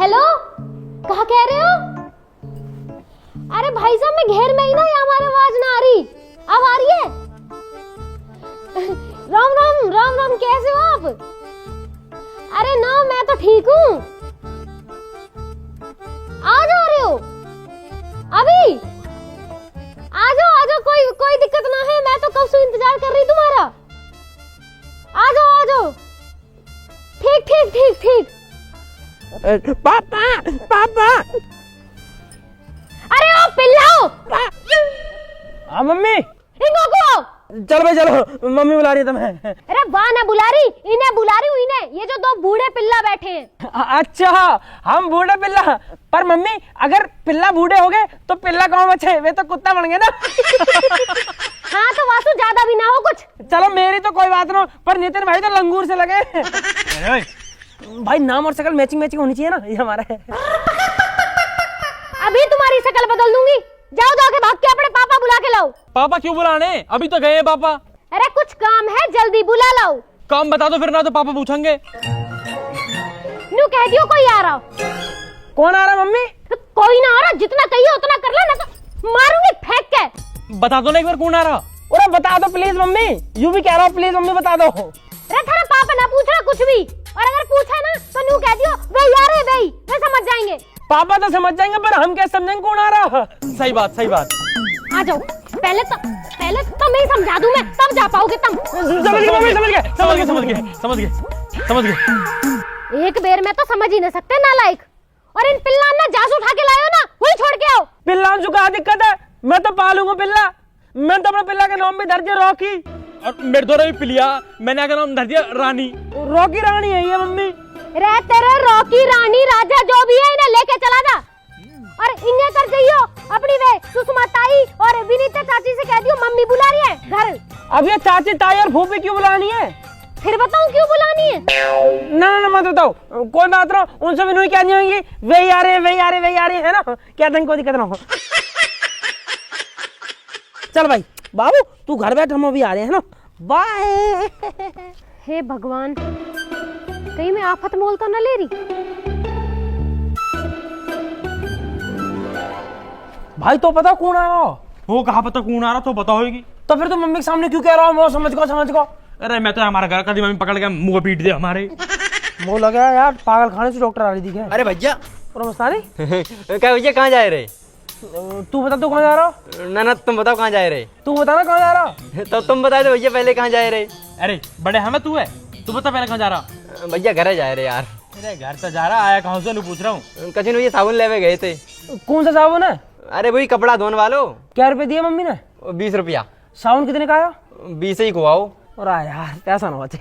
Hello, कहा कह रहे हो? अरे भाई साहब मैं घेर में ही ना, हमारी आवाज ना आ रही। अब आ रही है? राम राम राम राम, कैसे हो आप? अरे ना, मैं तो ठीक हूँ। आ जा रहे हो अभी? आ जाओ, कोई दिक्कत ना है। मैं तो कब से इंतजार कर रही तुम्हारा। आ जाओ। ठीक। पापा अरे ओ पिल्लाओ, हाँ मम्मी, इनको को चलो भाई चलो, मम्मी बुला रही है तुम्हें। अरे वाह, ना बुला रही, इन्हें बुला रही हूँ, इन्हें। ये जो दो बूढ़े पिल्ला बैठे हैं। अच्छा, हम बूढ़े पिल्ला। पर मम्मी, अगर पिल्ला बूढ़े हो गए तो पिल्ला कौन बचे? वे तो कुत्ता बन गए ना। हाँ तो वासु, ज्यादा भी ना हो कुछ। चलो मेरी तो कोई बात ना, पर नितिन भाई तो लंगूर से लगे। भाई नाम और शक्ल मैचिंग होनी चाहिए ना, ये हमारा है। अभी तुम्हारी शक्ल बदल दूंगी। जाओ, जाके भाग के अपने पापा बुला के लाओ। पापा क्यों बुलाने? अभी तो गए पापा। अरे कुछ काम है, जल्दी बुला लाओ। काम बता दो फिर, ना तो पापा पूछेंगे। न्यू कह दियो कोई आ रहा। कौन आ रहा मम्मी? तो कोई ना आ रहा, जितना कहिए उतना कर ले, ना तो मारूंगी फेंक के। बता दो ना एक बार कौन आ रहा। अरे बता दो प्लीज मम्मी, यूं भी कह रहा हूँ, प्लीज मम्मी बता दो। अरे थारा पापा ना पूछ रहा कुछ भी, और अगर पूछा ना तो न्यू कह दियो वे यार है भाई, वे समझ जाएंगे। पापा तो समझ जाएंगे, पर हम कैसे समझेंगे कौन आ रहा? सही बात। आ जाओ, पहले तो मैं समझा दूं, मैं तब जा पाओगे तुम। समझ गए। एक बेर में तो समझ ही नहीं सकते नालायक। और इन पिल्ला ना जास उठा के लायो ना, वही छोड़ के आओ। पिल्ला जो का दिक्कत है, मैं तो पालूंगा पिल्ला। मैं तो अपने पिल्ला के नाम भी धर दिया रॉकी। और मेरे द्वारा भी पिलिया, मैंने आगे नाम धर दिया रानी। रॉकी रानी है ये मम्मी। रे तेरे रॉकी रानी राजा जो भी है, इन्हें लेके चला जा। और इन्हें कर जाइयो अपनी वे सुषमा ताई और विनीता चाची से कह दियो मम्मी बुला रही है घर। अब ये चाची ताई और फूफी क्यों बुलानी है? फिर बताऊं क्यों बुलानी है? ना मत बताओ, कोई बात ना, उनसे भी नहीं कहनी होंगी। वे आ रहे है ना, क्या देंगे, कोई दिक्कत ना हो। चल भाई बाबू, तू घर बैठ, हम अभी आ रहे हैं ना। बाय। हे भगवान, कहीं मैं आफत मोल तो न ले रही। भाई तो पता कौन आ रहा? वो कहा पता कौन आ रहा, तो पता होगी। तो फिर तुम मम्मी के सामने क्यों कह रहा हो? समझ को। अरे मैं तो हमारा घर का मम्मी पकड़ के मुंह पीट दे हमारे। वो लगा यार, पागल खाने से डॉक्टर आ रही थी क्या? अरे भैया, क्या भैया कहाँ जा रहे? तू बता, तू कहाँ जा रहा? ना तुम बताओ कहाँ जा रहे? तू बता ना कहाँ जा रहा? तो तुम बता दो भैया पहले कहाँ जा रहे? अरे बड़े हमें तू है, तू बता पहले कहाँ जा रहा। भैया घर जा रहे यार। अरे घर तो जा रहा, आया कहाँ से पूछ रहा हूँ। कचिन भैया साबुन लेवे गए थे। कौन सा साबुन है? अरे वही कपड़ा धोने वालो। क्या रुपए दिए मम्मी ने? 20 रुपया। साबुन कितने का आया? 20 ही को आओ। और यार पैसा ना बचे।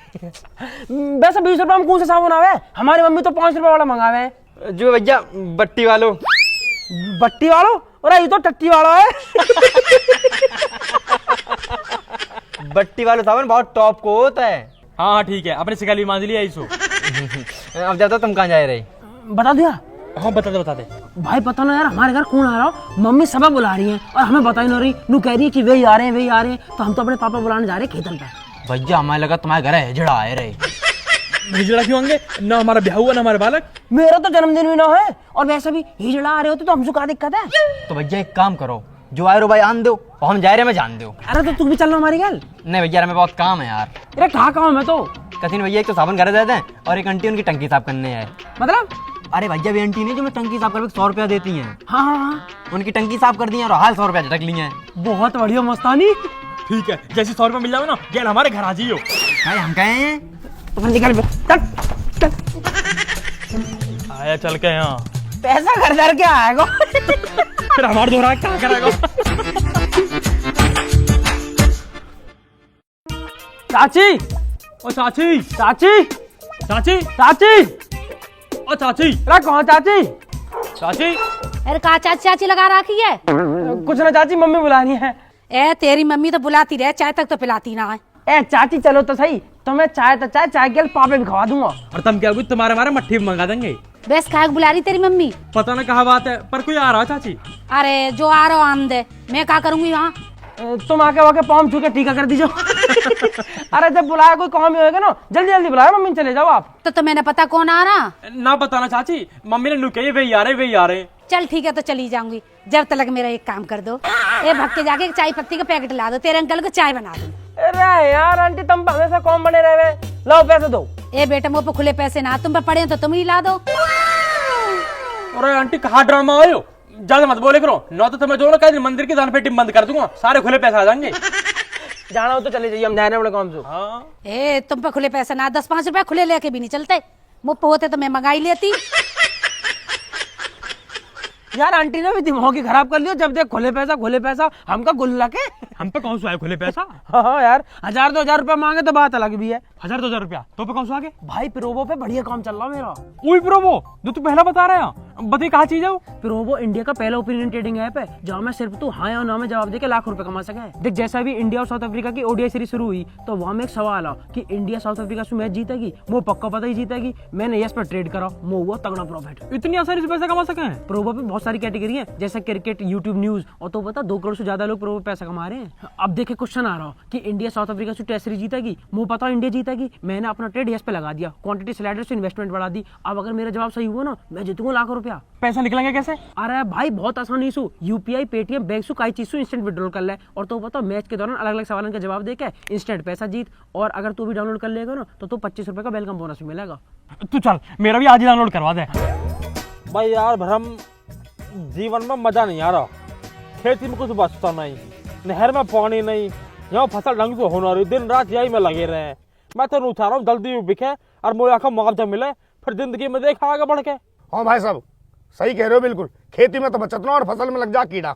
वैसे 20 रुपए में कौन सा साबुन आवे? हमारी मम्मी तो 5 रुपए वाला मंगावे। जो भैया बट्टी वालो। बट्टी वालों? और ये तो टट्टी वाला है। बट्टी वालो साबुन बहुत टॉप को होता है। हाँ ठीक है, अपने शिकाली मान लिया इसो। अब जाता तुम कहाँ जा रहे? बता दिया? हाँ बता दे। भाई पता ना यार, हमारे घर कौन आ रहा हो? मम्मी सब बुला रही है और हमें बता ही नहीं रही। नू कह रही है कि वे आ रहे हैं। तो हम तो अपने पापा बुलाने जा रहे हैं खेतन पे। भैया हमें लगा तुम्हारे घर हिजड़ा आए रहे। हिजड़ा क्यों आएंगे? ना हमारा ब्याह हुआ ना हमारे बालक। मेरा तो जन्मदिन भी ना है, और वैसे भी हिजड़ा आ रहे होते तो हमसे क्या दिक्कत है? तो भैया एक काम करो, जो आए रो भाई आन दो और हम जा रहे मैं जान दो। अरे तो तू भी चलना हमारी गल। नहीं भैया हमें बहुत काम है यार। अरे कहाँ काम है? तो कथिन भैया एक तो साबुन घर देते हैं और एक आंटी उनकी टंकी साफ करने है। मतलब? अरे भैया भी आंटी ने जो मैं टंकी साफ करके 100 रुपया देती हैं। हाँ, उनकी टंकी साफ कर दी है और हाल 100 रुपया झटक लिए हैं। बहुत बढ़िया मस्तानी। ठीक है, जैसे 100 रुपया मिल जाओ ना, गेल हमारे घर आ जाइयो। भाई हम कहे हैं तो निकल आया चल के यहाँ। पैसा घर घर के आएगा। फिर हमारे दोहरा क्या करेगा? चाची, ओ चाची। ओ चाची। अरे कहाँ चाची? अरे कहा चाची लगा रखी है? कुछ ना चाची, मम्मी बुलानी है। ए तेरी मम्मी तो बुलाती रहे, चाय तक तो पिलाती ना है। ए चाची चलो तो सही, तो मैं चाय के पापे भी खवा दूंगा। और तुम क्या तुम्हारे हमारे मट्ठी में मंगा देंगे। बेस खाए बुला रही तेरी मम्मी? पता ना कहाँ बात है, पर कोई आ रहा चाची। अरे जो आ रहा आम दे, मैं क्या करूंगी वहाँ? तुम आके वाके पाँव छू के टीका कर दीजिए। अरे जब बुलाया कोई काम ही होएगा ना, जल्दी जल्दी बुलाया मम्मी, चले जाओ आप। तो मैंने पता कौन आ रहा। ना बताना चाची, मम्मी ने नुके वे आ रहे। चल ठीक है तो चली जाऊंगी, जब तक मेरा एक काम कर दो, ए भग के जाके चाय पत्ती का पैकेट ला दो, तेरे अंकल को चाय बना दो। अरे यार आंटी, तुम हमेशा कौन बने रहे, लाओ पैसे दो। ए बेटा मुँह पे खुले पैसे ना, तुम पे पड़े तो तुम ही ला दो। अरे आंटी कहाँ ड्रामा आयो, ज्यादा मत बोले करो, न तो तुम्हें दोनों कह मंदिर की दान पेटी बंद कर दूंगा, सारे खुले पैसे आ जाएंगे। जाना हो तो चले जाइए, हम जा रहे हैं बड़े काम से। हाँ। ए तुम पे खुले पैसे ना, 10-5 रुपए खुले लेके भी नहीं चलते, मुँह पे होते तो मैं मंगाई लेती। यार आंटी ने भी दिमाग ही खराब कर लिया, जब देख खुले पैसा, हमका गुल्ला के। हम पे कौन सा है खुले पैसा? हाँ यार, 1000-2000 रुपया मांगे तो बात अलग भी है। 1000-2000 रुपया तो पे कौन सा आगे? भाई प्रोवो पे बढ़िया काम चल रहा मेरा। वही प्रोमो जो तू पहला बता रहा है, बताइए कहाँ चीज है वो? प्रोवो इंडिया का पहला ओपिनियन ट्रेडिंग ऐप है, जहाँ में सिर्फ तू हाँ या ना में जवाब देके लाख रुपए कमा सके। देख जैसा भी इंडिया और साउथ अफ्रीका की ओडीआई सीरीज शुरू हुई, तो वहाँ में एक सवाल आ कि इंडिया साउथ अफ्रीका से मैच जीतेगी, वो पक्का पता ही जीतेगी। मैंने यस पर ट्रेड करा, वो हुआ तगड़ा प्रॉफिट। इतनी आसानी से पैसा कमा सके हैं? प्रोवो पे बहुत सारी कैटेगरी है, जैसे क्रिकेट, यूट्यूब, न्यूज, और तो पता 2 करोड़ से ज्यादा लोग प्रोवो पे पैसा कमा रहे हैं। अब देखे क्वेश्चन आ रहा कि इंडिया साउथ अफ्रीका से टेस्ट सीरीज जीतेगी, मुझे पता इंडिया जीतेगी, मैंने अपना ट्रेड यस पे लगा दिया, क्वांटिटी स्लाइडर से इन्वेस्टमेंट बढ़ा दी। अब अगर मेरा जवाब सही हुआ ना, मैं जीतूंगा लाखों रुपया। पैसा निकलेंगे कैसे? अरे भाई बहुत आसानी से, यूपीआई, पेटीएम, बैंक से कई चीज से इंस्टेंट विड्रॉल कर ले, और तो पता मैच के दौरान अलग अलग सवालों का जवाब देके इंस्टेंट पैसा जीत। और अगर तू भी डाउनलोड कर लेगा ना, तो 25 रुपए का वेलकम बोनस भी मिलेगा। तू चल मेरा भी आज ही डाउनलोड करवा दे। भाई यार भरम, जीवन में मजा नहीं आ रहा, खेती में कुछ बचता नहीं, नहर में पानी नहीं, यहाँ फसल ढंग से होना रही, दिन रात यही में लगे रहे हैं। मैं तो नहीं चाह रहा हूँ जल्दी बिके और मुझे आखिर मुआवजा मिले, फिर जिंदगी में देखा आगे बढ़ के। हाँ भाई साहब सही कह रहे हो, बिल्कुल खेती में तो बचत ना और फसल में लग जा कीड़ा।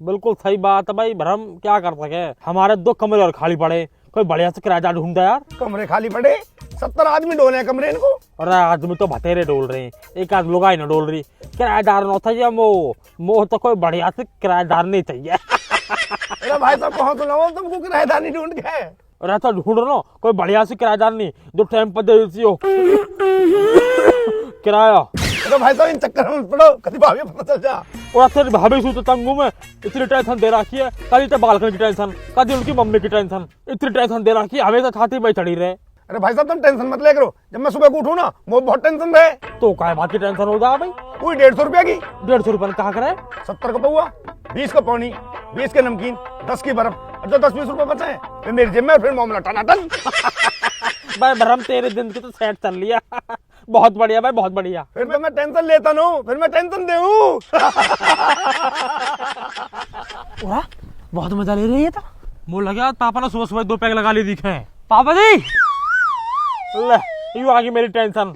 बिल्कुल सही बात है भाई भरम, क्या कर सके, हमारे 2 कमरे और खाली पड़े, कोई बढ़िया से किराएदार ढूंढा यार। कमरे खाली पड़े, 70 आदमी डोले हैं कमरे इनको। अरे आदमी तो बतेरे डोल रहे हैं, एक आध लोग न डोल रही, किराएदार न था मोह तो कोई बढ़िया से किराएदार नहीं चाहिए। अरे भाई साहब कहाँ तो लगाओ तुमको किराएदार नहीं ढूंढ के। अरे तो ढूंढ रहा कोई बढ़िया से किराएदार नहीं, जो टाइम पर दे देती हो किराया। अरे भाई साहब इन चक्कर में पड़ो, कभी भाभी पता चल जा। और तेरी भाभी सू तो तंगू में इतनी टेंशन दे रखी है, कल तो बालकन की टेंशन, कल उनकी मम्मी की टेंशन, इतनी टेंशन दे रखी है, हमेशा छाती में चढ़ी रहे। अरे भाई साहब तुम टेंशन मत ले करो, जब मैं सुबह को उठूं ना मुझे बहुत टेंशन रहे। तो काय बात की टेंशन हो जा भाई? कोई 150 रुपया की। 150 रुपए कहा करे? 70 का पौआ, 20 का पानी, 20 के नमकीन, 10 की बर्फ, और जो 10-20 रुपए बचे हैं फिर मेरी जेब में, फिर मामला टनाटन। भाई भरम तेरे दिन की तो सेट चल लिया। बहुत बढ़िया भाई, बहुत बढ़िया। फिर तो मैं टेंशन लेता ना, फिर मैं टेंशन देऊं। बहुत मजा ले रही है। तो मुझे लगा पापा ने सुबह सुबह 2 पैक लगा ली दिखे। पापा जी, ले यू आ गई मेरी टेंशन।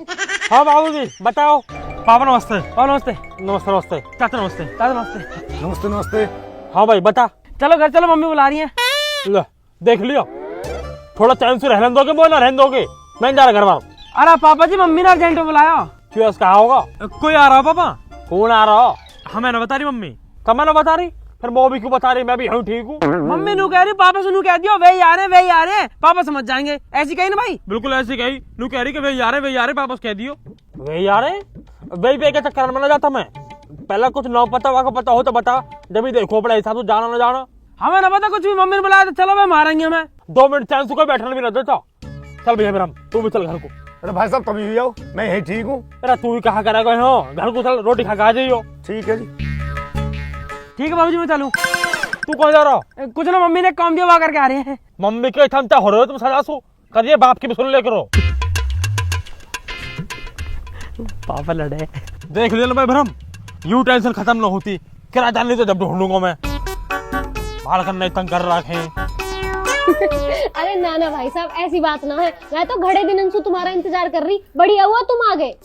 हाँ बाबू जी बताओ। पापा नमस्ते। पापा नमस्ते। नमस्ते नमस्ते। चाचा नमस्ते। दादा नमस्ते। नमस्ते नमस्ते। हाँ भाई बता। चलो घर चलो, मम्मी बुला रही है। ले देख लियो, थोड़ा चैन से रहने दोगे, बोल ना रहने दोगे, मैं जा रहा घर वालों। अरे पापा जी मम्मी ने अर्जेंट बुलाया। क्यों कहा होगा? कोई आ रहा पापा? कौन आ रहा? हमें ना बता रही मम्मी। कब ना बता रही? फिर वो भी क्यों बता रही? मैं भी हूँ ठीक हूँ। मम्मी नू कह रही, पापा से नू कह दियो वे आ रहे हैं, पापा समझ जाएंगे। ऐसी कही ना भाई? बिल्कुल ऐसी कही, नू कह रही कि वे आ रहे पापा से कह दियो। वे आ रहे वे पे के चक्कर में ना जाता मैं, पहले कुछ ना पता वहाँ पता हो तो बता, जब भी देखो बड़ा हिसाब से जाना ना जाना। हमें ना पता कुछ भी, मम्मी ने बुलाया तो चलो मैं मारेंगे हमें। 2 मिनट चैन से कोई बैठने भी ना देता। चल भैया मेरा, तू भी चल घर को। अरे भाई साहब कभी भी आओ, मैं यही ठीक हूँ। अरे तू ही कहा करेगा घर को, चल रोटी खा के आ जाइयो। ठीक है जी। ठीक है बाबूजी मैं चलूं। तू कहाँ जा रहा? कुछ ना, मम्मी ने काम दिया वहाँ करके आ रहे हैं। मम्मी के थमता हो रहे हो तुम सजा सो करिए, बाप की भी सुन ले करो। पापा लड़े। देख ले भाई भरम, यू टेंशन खत्म ना होती, किराएदार नहीं तो जब ढूंढूंगा मैं। बाल करने तंग कर रखे। अरे ना भाई साहब ऐसी बात ना है, मैं तो घड़े दिन से तुम्हारा इंतजार कर रही, बढ़िया हुआ तुम आ गए।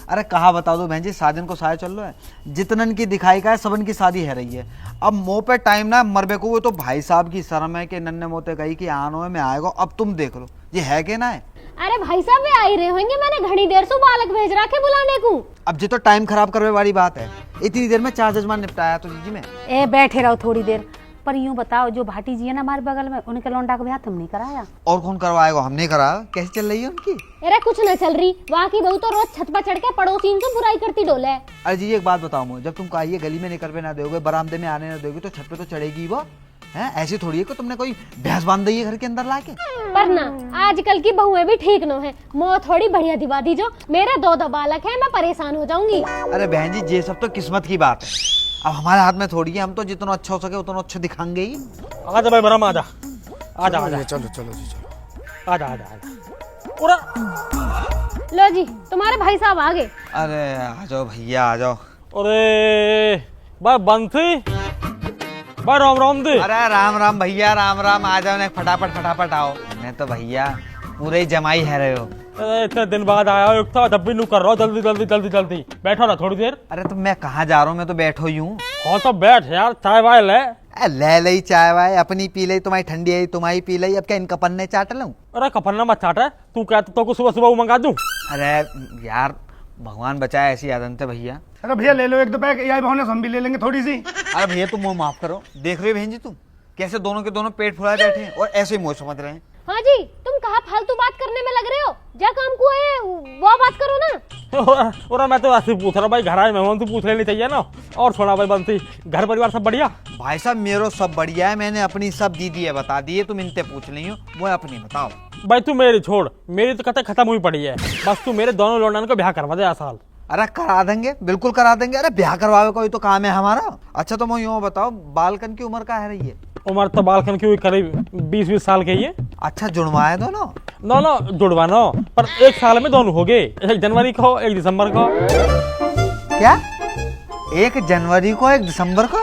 अरे कहा बता दो बहन जी, शादी को साया चल रहा है, जितनन की दिखाई का है सबन की शादी है रही है। अब मुँह पे टाइम ना मरबे को, वो तो भाई साहब की शर्म है कि नन्ने मोते गई कि आनो में आएगा। अब तुम देख लो ये है कि ना है। अरे भाई साहब वे आ ही रहे होंगे, मैंने घड़ी देर से बालक भेज रखे बुलाने को। अब जी तो टाइम खराब करने वाली बात है, इतनी देर में 4 जजमान निपटाया तो जी में। ए बैठे रहो थोड़ी देर, पर यूं बताओ जो भाटी जी है ना हमारे बगल में, उनके लौंडा का ब्याह तुम नहीं कराया? और कौन करवाएगा, हमने करा। कैसे चल रही है उनकी? अरे कुछ न चल रही, वहाँ की बहू तो रोज छत पर चढ़ के पड़ोसी से बुराई करती डोले। अरे जी एक बात बताओ मुझे, जब तुम कहिए गली में निकल पे ना दोगे, बरामदे में आने ना दोगे, तो छत पे तो चढ़ेगी वो। है ऐसी थोड़ी है कि तुमने कोई भैंस बांध दी है घर के अंदर लाके। पर ना आजकल की बहुएं भी ठीक न है, मोह थोड़ी बढ़िया दिवा दी जो। मेरे 2 बालक हैं, मैं परेशान हो जाऊंगी। अरे बहन जी ये सब तो किस्मत की बात है, अब हमारे हाथ में थोड़ी है, हम तो जितना अच्छा हो सके उतना अच्छा दिखाएंगे ही। आजा भाई ब्रह्म आजा आजा आजा चलो चलो जी चलो। आजा आजा आजा। पूरा लो जी तुम्हारे भाई साहब आ गए। अरे आ जाओ भैया आ जाओ। अरे भाई बंसी, भाई राम राम दे। अरे राम राम भैया राम राम, आ जाओ ना फटाफट फटाफट आओ। मैं तो भैया पूरे ही जमाई है रहे हो। अरे इतने दिन बाद आया हो, एक तो जब भी नू कर रहा हूँ, जल्दी जल्दी जल्दी जल्दी बैठो ना थोड़ी देर। अरे तो मैं कहाँ जा रहा हूँ, मैं तो बैठो ही हूँ। हाँ तो बैठ यार, चाय वाय ले। ले लई चाय वाय, अपनी पी लई, तुम्हारी ठंडी आई तुम्हारी पी लई, अब क्या इनका पन्ने चाट लूं। अरे कपन्ना मत चाट है, तू कहता तो सुबह सुबह वो मंगा दूं। अरे यार भगवान बचाए ऐसी आदत है भैया। अरे भैया ले लो 1-2 पैक, यही बहाने से हम भी ले लेंगे थोड़ी सी। अरे भैया तुम मुझे माफ करो, देख रहे हो बहन जी तुम कैसे दोनों के दोनों पेट फुलाए बैठे हैं और ऐसे ही मुझे समझ रहे हैं। हाँ जी तुम कहाँ फालतू बात करने में लग रहे हो, जा काम को है वो बात करो ना। और मैं तो ऐसे पूछ रहा हूँ भाई, घर आए मेहमान तो पूछ लेनी चाहिए ना। और छोड़ा भाई बंसी, घर परिवार सब बढ़िया? भाई साहब मेरो सब बढ़िया है, मैंने अपनी सब दीदी है बता दी है, तुम इनते पूछ ली हो, वो अपनी बताओ। भाई तू मेरी छोड़, मेरी तो कथा खत्म हुई पड़ी है, बस तू मेरे दोनों लौंडन को ब्याह करवा दे इस साल। अरे करा देंगे, बिल्कुल करा देंगे। अरे ब्याह करवावे कोई तो काम है हमारा। अच्छा तो मैं यूँ बताओ बालकन की उम्र क्या है रही है? उम्र तो बालकन की हुई करीब 20-20 साल के ही है। अच्छा जुड़वाए दोनों? दोनों जुड़वाना, पर 1 साल में दोनों हो गए, 1 जनवरी को 1 दिसंबर को। क्या 1 जनवरी को 1 दिसंबर को?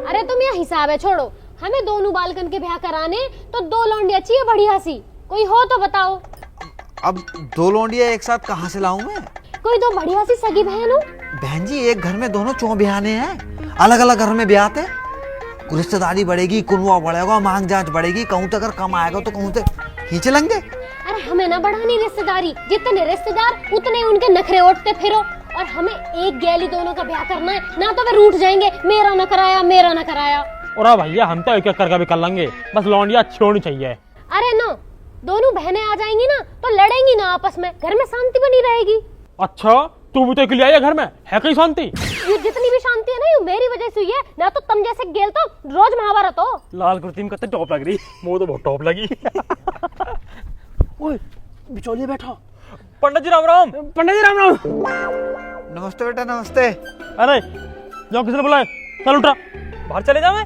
अरे तुम यह हिसाब है छोड़ो, हमें दोनों बालकन के ब्याह कराने तो 2 लौंडिया चाहिए बढ़िया सी, कोई हो तो बताओ। अब 2 लौंडिया एक साथ कहाँ से लाऊं मैं? कोई 2 बढ़िया सी सगी बहन हो। बहन जी एक घर में दोनों चौ ब्याहने हैं, अलग अलग घर में ब्याह थे, रिश्तेदारी बढ़ेगी, कुनवा बढ़ेगा, मांग जांच बढ़ेगी, कहूँ तो अगर कम आएगा तो कहूँ तो खींच लेंगे। अरे हमें ना बढ़ानी रिश्तेदारी, जितने रिश्तेदार उतने उनके नखरे ओटते फिरो, और हमें एक गैली दोनों का ब्याह करना है, ना तो वे रूठ जाएंगे मेरा न कराया मेरा न कराया। और भैया हम तो एक एक करके भी कर लेंगे, बस लौंडिया अच्छी होनी चाहिए। अरे नो, दोनों बहनें आ जाएंगी ना तो लड़ेंगी ना आपस में, घर में शांति बनी रहेगी। अच्छा तू भी तो अकेली आई है घर में, है कहीं शांति? ये जितनी भी शांति है ना ये मेरी वजह से हुई है, ना तो तुम जैसे गेल तो रोज महाभारत हो। लाल कुर्ती में कितने टॉप लग रही, मुझे तो बहुत टॉप लगी। ओए बिचौलिया बैठा। पंडित जी राम राम। पंडित जी राम राम। नमस्ते बेटा नमस्ते। अरे जाओ, किसने बुलाया? चल उठा, बाहर चले जा। मैं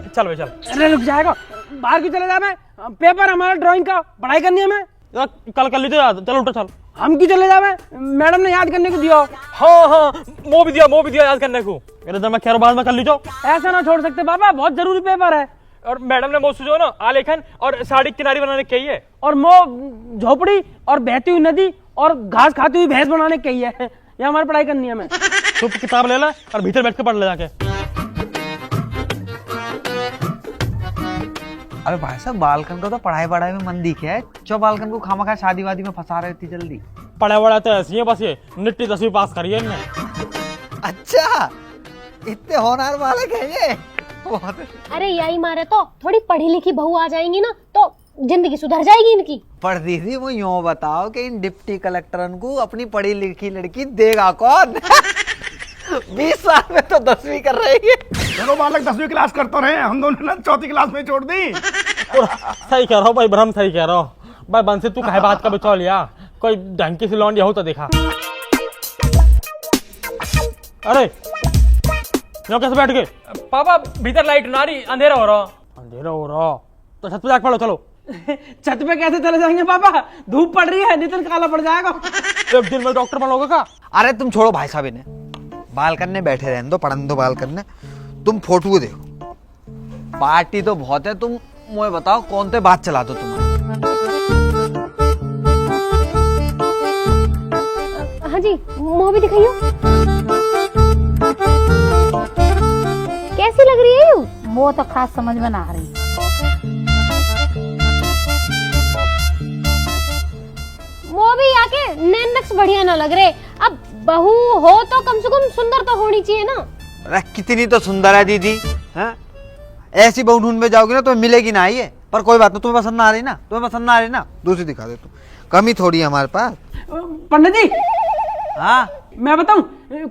चल भाई चल। अरे रुक जाएगा, बाहर क्यों चले जा? मैं पेपर हमारा ड्राइंग का, पढ़ाई करनी है हमें। यार कल कर लीजिए याद, चल उठा चल। हम क्यों चले जावे? मैडम ने याद करने को दिया। हाँ हाँ वो भी दिया याद करने को। मेरे जब मैं खैर बाद में कर लीजिए। ऐसा ना छोड़ सकते बाबा, बहुत जरूरी पेपर है। और मैडम ने जो ना आलेखन और साड़ी किनारी बनाने की है, और झोपड़ी और बहती हुई नदी और घास खाती हुई भैंस बनाने की है। ये हमारी पढ़ाई करनी है हमें। तो किताब ले ला और भीतर बैठ के पढ़ ले जाके। अरे भाई साहब बालकन का तो पढ़ाई वढ़ाई में मन दिखे है, जो बालकन को खामा खा शादी वादी में फंसा रहे इतनी जल्दी। पढ़ा वढ़ा तो ऐसी है, बस ये निट्टी 10वीं पास करी है इनने। अच्छा इतने होनहार बालक है ये। अरे यही मारे तो थोड़ी पढ़ी लिखी बहू आ जाएंगी ना तो जिंदगी सुधर जाएगी इनकी। पर दीदी वो यूँ बताओ कि इन डिप्टी कलेक्टरन को अपनी पढ़ी लिखी लड़की देगा कौन? 20 साल में तो 10वीं कर रही है। दोनों बालक 10वीं क्लास करते रहे, हम दोनों ने 4थी क्लास में छोड़ दी। सही कह रहा हूँ भाई ब्रह्म, सही कह रहा हूँ भाई। बंसी तू कहे बात का बचा लिया, कोई ढंग की सी लौंडिया हो तो देखा। अरे यहाँ कैसे बैठ गए? पापा भीतर लाइट ना रही, अंधेरा हो रहा। अंधेरा हो रहा तो छत पे जाके पढ़ो। चलो। छत पे कैसे चले जाएंगे पापा, धूप पड़ रही है, नितिन काला पड़ जाएगा। एक दिन में डॉक्टर बनोगे का? अरे तुम छोड़ो भाई साहब, इन्हें बालकन में बैठे रहने दो, पढ़ने दो बालकन में। तुम फोटो देखो, पार्टी तो बहुत है। तुम मुझे बताओ कौन से बात चला दो तुम्हारे? हाँ जी मुँह भी दिखाइयो, कैसी लग रही है यू? वो तो खास समझ में ना आ रही। वो भी आके नैन नक्श बढ़िया ना लग रहे। अब बहू हो तो कम से कम सुंदर तो होनी चाहिए ना। अरे कितनी तो सुंदर है दीदी, हैं? ऐसी बहू ढूंढ में जाओगी ना तो मिलेगी ना ये। पर कोई बात नहीं, तुम्हें पसंद ना आ रही ना, तुम्हें पसंद ना आ रही ना, दूसरी दिखा दे तू, कमी थोड़ी है हमारे पास। पंडित जी हाँ मैं बताऊं,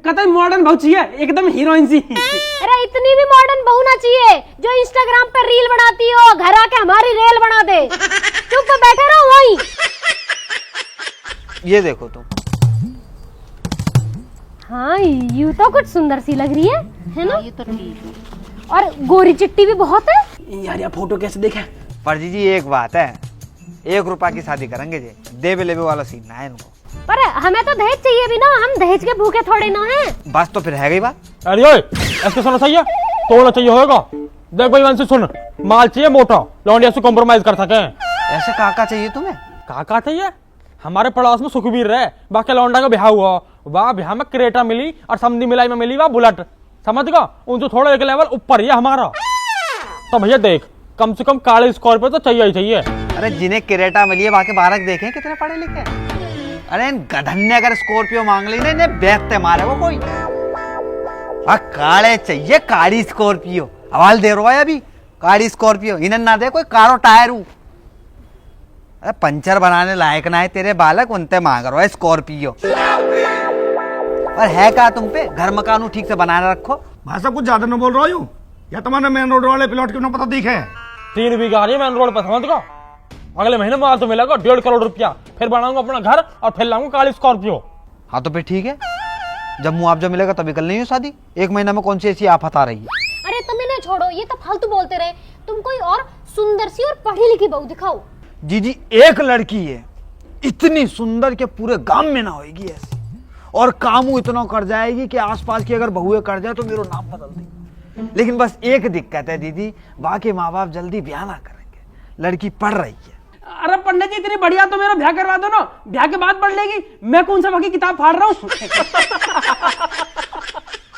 कतई मॉडर्न बहुत चाहिए, एकदम हीरोइन सी। अरे इतनी भी मॉडर्न बहू ना चाहिए जो इंस्टाग्राम पर रील बनाती हो, घर आके हमारी रेल बना दे। चुप बैठे रहो वहीं। ये देखो तुम। हाँ यू तो कुछ सुंदर सी लग रही है ना? ये तो ठीक है। और गोरी चिट्टी भी बहुत है। यार ये फोटो कैसे देखे? पर जी एक बात है, 1 रुपया की शादी करेंगे जी, देवे लेवे वाला सीन ना है इनको। पर हमें तो दहेज चाहिए भी ना, हम दहेज के भूखे थोड़े ना हैं। बस तो फिर है गई बात। अरे ओए, ऐसे सुनना चाहिए, तोड़ना चाहिए होगा। देख भाई वंशी सुन, माल चाहिए मोटा, लौंडिया से कॉम्प्रोमाइज कर सके। ऐसे काका चाहिए तुम्हें? काका चाहिए? हमारे पड़ोस में सुखबीर रहे, बाकी लौंडा का ब्याह हुआ, वाह ब्याह में क्रेटा मिली और समधी मिलाई में मिली वाह बुलेट, समझ गया? उनसे थोड़ा एक लेवल ऊपर ही है हमारा। तो भैया देख, कम से कम काले स्कॉर्पियो तो चाहिए ही चाहिए। अरे जिन्हें क्रेटा मिली है बाकी बालक देखे कितने पढ़े लिखे। अरे इन गधन ने अगर स्कॉर्पियो मांग ली ना, इन्हें बेचते मारे वो कोई। काले चाहिए, काली स्कॉर्पियो। हवाल दे रहा है अभी, काली स्कॉर्पियो। इन्हें ना दे कोई कारो टायर। अरे पंचर बनाने लायक ना है तेरे बालक, उनते मांग रहा है स्कॉर्पियो। और है क्या तुम पे? घर मकान ठीक से बनाने रखो। भाई साहब कुछ ज्यादा न बोल रहा हूँ, या तुम्हारे मेन रोड वाले प्लॉट क्यों ना पता दिखे? 3 बीघा है मेन रोड पर, समझ गया? अगले महीने माल तो मिलेगा 1.5 करोड़ रुपया, फिर बनाऊंगा अपना घर और फिर लाऊंगा काली स्कॉर्पियो। हाँ तो फिर ठीक है, जब मुआवजा मिलेगा तभी कर लेंगे शादी। 1 महीने में कौन सी ऐसी आफत आ रही है? अरे तुम इन्हें छोड़ो, ये तो फालतू बोलते रहे। तुम कोई और सुंदर सी और पढ़ी लिखी बहू दिखाओ। जी एक लड़की है इतनी सुंदर कि पूरे गांव में ना होगी ऐसी, और कामू इतना कर जाएगी कि आसपास की अगर बहुएं कर जाए तो मेरा नाम बदल देगी। लेकिन बस एक दिक्कत है दीदी, बाकी माँ बाप जल्दी ब्याह ना करेंगे, लड़की पढ़ रही है। अरे पंडित जी इतनी बढ़िया तो मेरा ब्याह करवा दो ना, ब्याह के बाद पढ़ लेगी। मैं कौन सा बाकी किताब फाड़ रहा हूँ?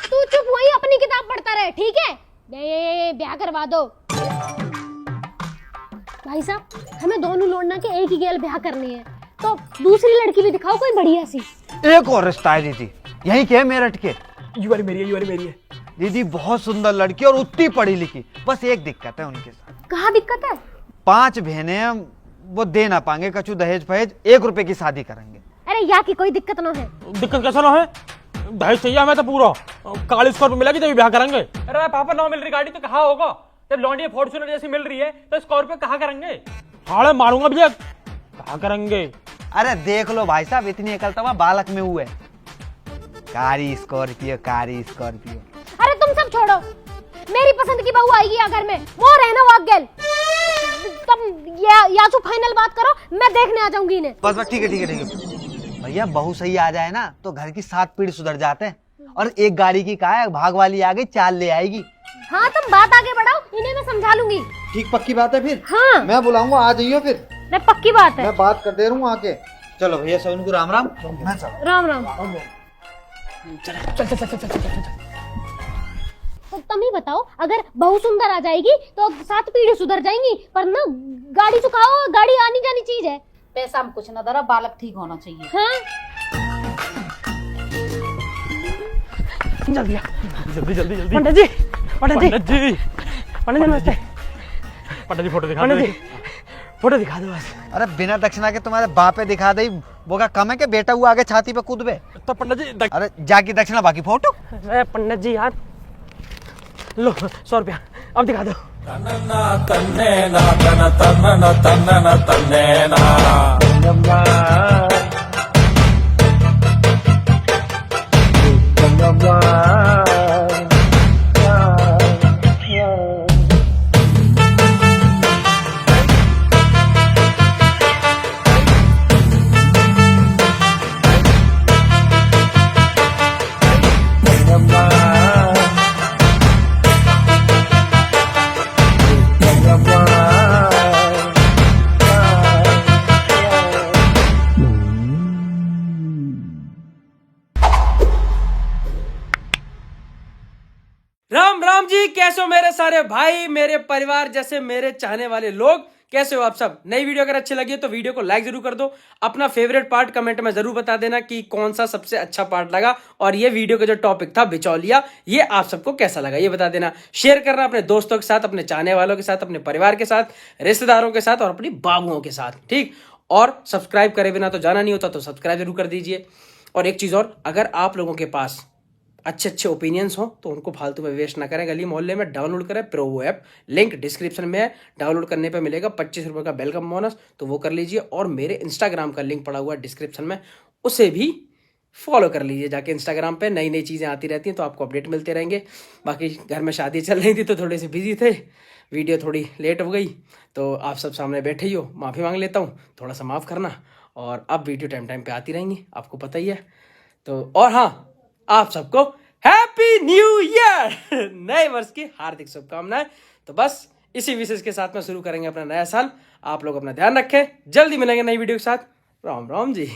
तू चुप वही अपनी किताब पढ़ता रहे, ठीक है? ये ब्याह करवा दो। भाई साहब हमें दोनों लौंडा के एक ही गेल ब्याह करनी है, तो दूसरी लड़की भी दिखाओ कोई बढ़िया सी। एक और रिश्ता है दीदी, यही के मेरठ के। यू वाली मेरी है, यू वाली मेरी है। दीदी बहुत सुंदर लड़की और उतनी पढ़ी लिखी, बस एक दिक्कत है उनके साथ। कहाँ दिक्कत है? 5 बहनें, वो दे ना पाएंगे कछु दहेज फहेज, 1 रुपए की शादी करेंगे। अरे यहाँ की कोई दिक्कत ना है। दिक्कत कैसा ना है? दहेज चाहिए हमें तो पूरा, काली स्कॉर्पियो मिलेगी तभी ब्याह करेंगे। अरे पापा 9 मिल रही गाड़ी तो कहाँ होगा? जब लौंडिया फॉर्च्यूनर जैसी मिल रही है तो स्कॉर्पियो कहाँ करेंगे? हाड़े मारूंगा भैया, कहाँ करेंगे? अरे देख लो भाई साहब, इतनी अकल तो बालक में हुए। कारी स्कॉर्पियो, कारी स्कॉर्पियो। अरे तुम सब छोड़ो, मेरी पसंद की बहू आएगी अगर में वो रहना वाक गेल। तुम या तो फाइनल बात करो, मैं देखने आ जाऊंगी इन्हें। बस ठीक है ठीक है ठीक है भैया, बहू सही आ जाए ना तो घर की 7 पीढ़ी सुधर जाते हैं। और एक गाड़ी की का है, भाग वाली आ गई, 4 ले आएगी। हाँ तुम बात आगे बढ़ाओ, इन्हें मैं समझा लूंगी। ठीक पक्की बात है फिर? हाँ मैं बुलाऊंगा, आ जाइयो फिर। नहीं पक्की बात है। मैं बात कर दे रहा हूँ आके। चलो भैया सब को राम राम। मैं चल। राम राम। तो तुम ही बताओ, अगर बहू सुंदर आ जाएगी तो 7 पीढ़ी सुधर जाएंगी, पर ना गाड़ी चुकाओ, गाड़ी आनी जानी चीज है। पैसा में कुछ ना दरा, बालक ठीक होना चाहिए। हाँ जल्दी आ। जल्दी जल्दी जल्दी। पंडित जी, पंडित जी, पंडित जी, पंडित जी नमस्ते। पंडित जी फोटो दिखा पंडित दो। जी फोटो दिखा दो बस। अरे बिना दक्षिणा के तुम्हारे बापे दिखा दे, वो क्या कम है कि बेटा हुआ आगे छाती पे कूद बे? तो पंडित जी अरे जाकी दक्षिणा बाकी फोटो। अरे पंडित जी यार, लो 100 रुपया, अब दिखा दो। राम राम जी, कैसे हो मेरे सारे भाई, मेरे परिवार जैसे मेरे चाहने वाले लोग? कैसे हो आप सब? नई वीडियो अगर अच्छी लगी है तो वीडियो को लाइक जरूर कर दो। अपना फेवरेट पार्ट कमेंट में जरूर बता देना कि कौन सा सबसे अच्छा पार्ट लगा, और ये वीडियो का जो टॉपिक था बिचौलिया, ये आप सबको कैसा लगा ये बता देना। शेयर करना अपने दोस्तों के साथ, अपने चाहने वालों के साथ, अपने परिवार के साथ, रिश्तेदारों के साथ और अपनी बाबुओं के साथ, ठीक। और सब्सक्राइब करे बिना तो जाना नहीं होता, तो सब्सक्राइब जरूर कर दीजिए। और एक चीज और, अगर आप लोगों के पास अच्छे अच्छे ओपिनियंस हो तो उनको फालतू में वेस्ट ना करें, गली मोहल्ले में डाउनलोड करें प्रोवो ऐप, लिंक डिस्क्रिप्शन में है। डाउनलोड करने पे मिलेगा 25 रुपए का वेलकम बोनस, तो वो कर लीजिए। और मेरे इंस्टाग्राम का लिंक पड़ा हुआ है डिस्क्रिप्शन में, उसे भी फॉलो कर लीजिए जाके। इंस्टाग्राम पे नई नई चीज़ें आती रहती हैं तो आपको अपडेट मिलते रहेंगे। बाकी घर में शादी चल रही थी तो थोड़े से बिजी थे, वीडियो थोड़ी लेट हो गई, तो आप सब सामने बैठे ही हो, माफ़ी मांग लेता हूँ, थोड़ा सा माफ़ करना। और अब वीडियो टाइम टाइम पे आती रहेंगी, आपको पता ही है। तो और हाँ, आप सबको हैप्पी न्यू ईयर, नए वर्ष की हार्दिक शुभकामनाएं। तो बस इसी विशेष के साथ में शुरू करेंगे अपना नया साल। आप लोग अपना ध्यान रखें, जल्दी मिलेंगे नई वीडियो के साथ। राम राम जी।